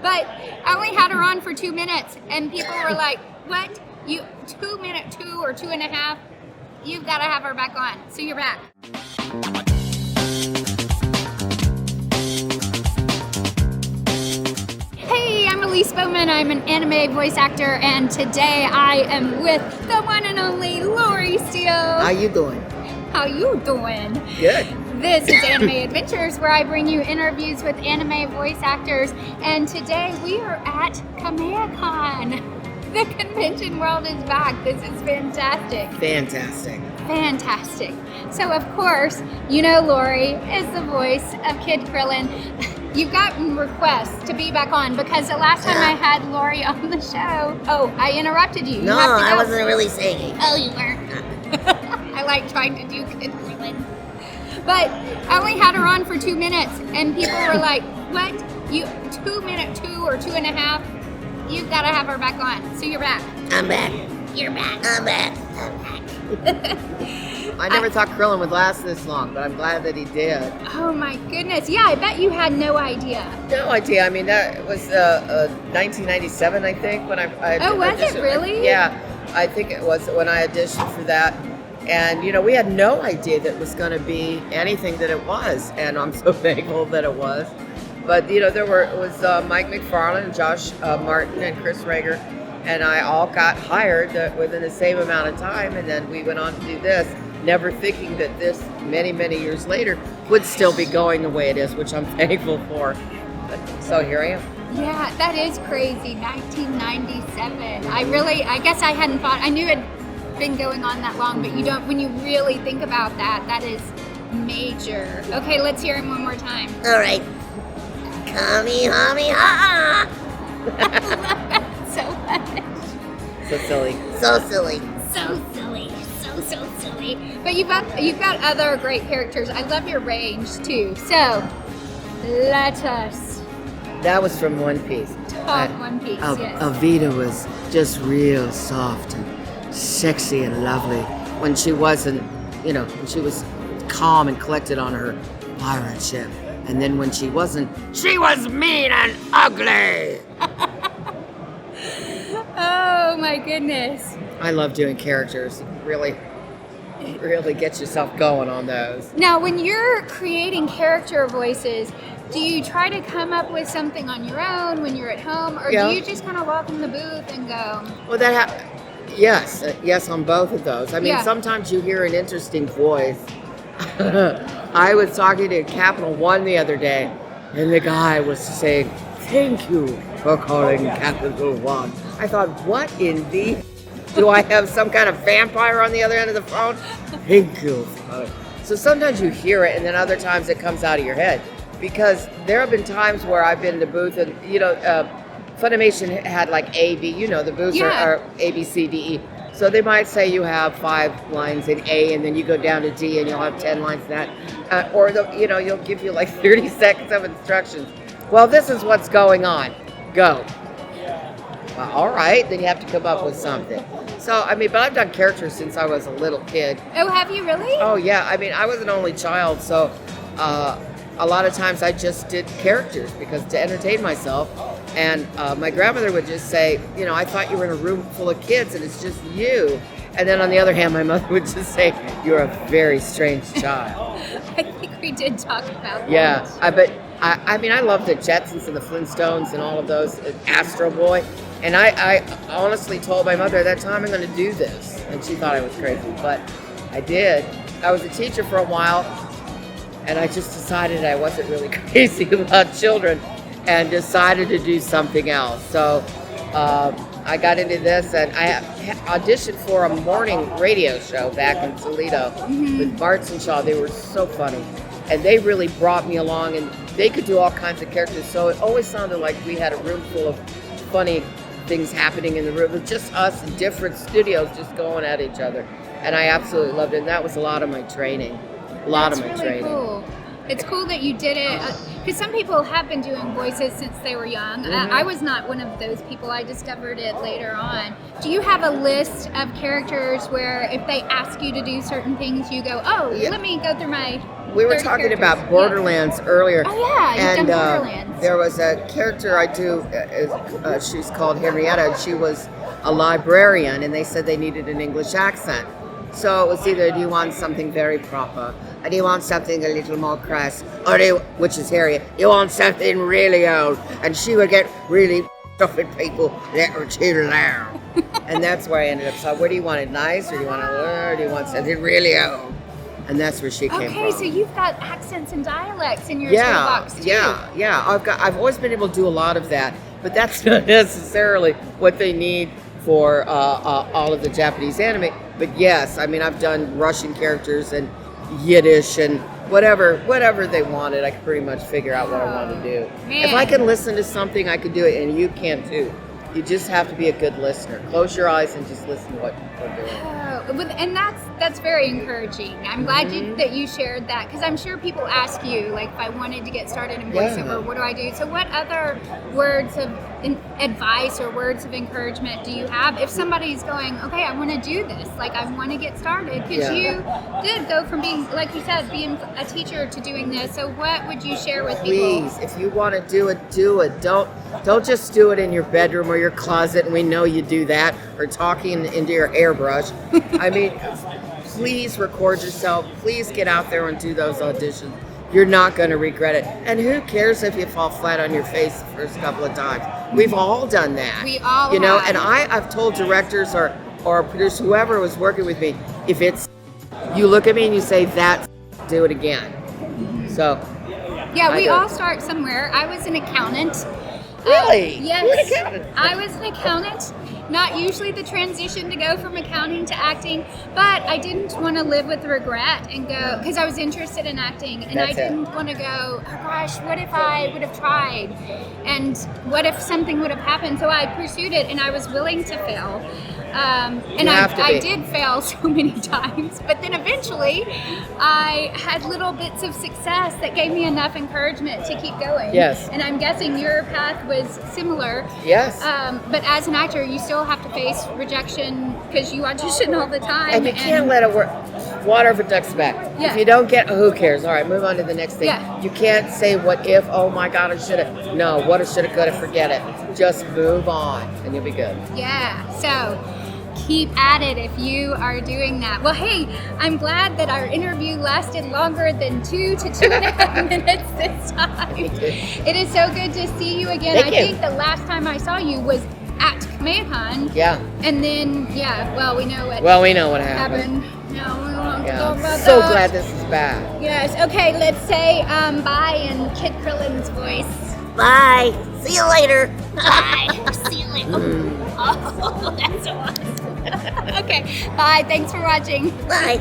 But I only had her on for 2 minutes, and people were like, what? 2 minutes, 2 or 2.5? You've got to have her back on. So you're back. Hey, I'm Elise Baughman. I'm an anime voice actor, and today I am with the one and only Laurie Steele. How you doing? How you doing? Good. This is Anime Adventures, where I bring you interviews with anime voice actors, and today we are at KamehaCon. The convention world is back. This is fantastic. Fantastic. Fantastic. So, of course, you know Laurie is the voice of Kid Krillin. You've gotten requests to be back on because the last time I had Laurie on the show, I interrupted you. No, I wasn't really singing. Oh, you weren't. I like trying to do Kid Krillin. But I only had her on for 2 minutes, and people were like, what? 2 minutes, 2 or 2.5? You've got to have her back on. So you're back. I'm back. You're back. I'm back. I'm back. I never thought Krillin would last this long, but I'm glad that he did. Oh my goodness. Yeah, I bet you had no idea. No idea. I mean, that was 1997, I think, when I Oh, was it really? Yeah, I think it was when I auditioned for that. And, you know, we had no idea that it was going to be anything that it was. And I'm so thankful that it was. But, you know, it was Mike McFarlane, Josh Martin, and Chris Rager, and I all got hired within the same amount of time, and then we went on to do this, never thinking that this, many, many years later, would still be going the way it is, which I'm thankful for. So here I am. Yeah, that is crazy, 1997. I guess I hadn't thought, I knew it had been going on that long, but you don't, when you really think about that, that is major. Okay, let's hear him one more time. All right. Kamehameha! I love that so much. So silly. So silly. So silly. So silly. But you've got other great characters. I love your range too. So let us That was from One Piece. talk One Piece. Yes. Alvida was just real soft and sexy and lovely when she wasn't, you know, when she was calm and collected on her pirate ship. And then when she wasn't, she was mean and ugly. Oh my goodness. I love doing characters. Really gets yourself going on those. Now, when you're creating character voices, do you try to come up with something on your own when you're at home, or Yeah. do you just kind of walk in the booth and go? Well, yes, on both of those. I mean, Yeah. sometimes you hear an interesting voice. I was talking to Capital One the other day, and the guy was saying, "Thank you for calling Capital One." I thought, what in the... Do I have some kind of vampire on the other end of the phone? Thank you. So sometimes you hear it, and then other times it comes out of your head. Because there have been times where I've been in the booth, and, you know, Funimation had like A, B, you know, the booths are A, B, C, D, E. So they might say you have 5 lines in A, and then you go down to D, and you'll have 10 lines in that. Or, you'll give you like 30 seconds of instructions. Well, this is what's going on. Go. Well, all right, then you have to come up with something. So, I mean, but I've done characters since I was a little kid. Oh, have you really? Oh, yeah. I mean, I was an only child, so a lot of times I just did characters because to entertain myself. And my grandmother would just say, you know, I thought you were in a room full of kids and it's just you. And then on the other hand, my mother would just say, you're a very strange child. I think we did talk about that. Yeah, I mean, I love the Jetsons and the Flintstones and all of those, Astro Boy. And I honestly told my mother at that time, I'm going to do this. And she thought I was crazy, but I did. I was a teacher for a while, and I just decided I wasn't really crazy about children and decided to do something else. So I got into this, and I auditioned for a morning radio show back in Toledo with Bartz and Shaw. They were so funny, and they really brought me along, and they could do all kinds of characters. So it always sounded like we had a room full of funny things happening in the room with just us in different studios just going at each other. And I absolutely loved it. And that was a lot of my training. That's really cool. It's cool that you did it, because some people have been doing voices since they were young. I was not one of those people. I discovered it later on. Do you have a list of characters where if they ask you to do certain things, you go, let me go through my We were talking about Borderlands earlier. Oh, yeah, you've done Borderlands. There was a character I do, she's called Henrietta, and she was a librarian, and they said they needed an English accent. So it was either, do you want something very proper, or do you want something a little more crass, or which is Harriet, you want something really old, and she would get really stuff with people that were too loud. And that's where I ended up. So what do you want, it nice, or do you want do you want something really old? And that's where she came from. Okay, so you've got accents and dialects in your toolbox too. Yeah. I've always been able to do a lot of that, but that's not necessarily what they need for all of the Japanese anime. But yes, I mean, I've done Russian characters and Yiddish and whatever they wanted. I could pretty much figure out what I want to do. Man. If I can listen to something, I could do it, and you can too. You just have to be a good listener. Close your eyes and just listen to what people are doing. And that's very encouraging. I'm glad that you shared that, because I'm sure people ask you, like, if I wanted to get started in voiceover, what do I do? So what other words of advice or words of encouragement do you have if somebody's going, okay, I want to do this, like I want to get started? Because you did go from being, like you said, being a teacher to doing this. So what would you share with people? Please, if you want to do it, do it. Don't just do it in your bedroom or your closet, and we know you do that, or talking into your airbrush. I mean, please record yourself. Please get out there and do those auditions. You're not going to regret it. And who cares if you fall flat on your face the first couple of times? We've all done that. We all have. And I've told directors or producers, whoever was working with me, if it's, you look at me and you say, that, do it again. So. Yeah, we all start somewhere. I was an accountant. Really? Yes. You're an accountant. I was an accountant. Not usually the transition to go from accounting to acting, but I didn't want to live with regret and go, because I was interested in acting, and I didn't want to go, oh gosh, what if I would have tried? And what if something would have happened? So I pursued it, and I was willing to fail. And I did fail so many times, but then eventually I had little bits of success that gave me enough encouragement to keep going. Yes. And I'm guessing your path was similar. Yes. But as an actor, you still have to face rejection because you audition all the time. And you can't let it work. Water over duck's back. Yeah. If you don't get, who cares? All right, move on to the next thing. Yeah. You can't say what if, oh my God, I should have. No, what if, should have, could have, forget it. Just move on and you'll be good. Yeah, so keep at it if you are doing that. Well, hey, I'm glad that our interview lasted longer than 2 to 2.5 minutes this time. It is so good to see you again. Thank you. Think the last time I saw you was at Kamehameha. Yeah. And then, we know what happened. No, we won't talk about So that. glad this is back. Yes, okay, let's say bye in Kid Krillin's voice. Bye. See you later. Bye. See you later. Oh, that's so awesome. Okay, bye. Thanks for watching. Bye.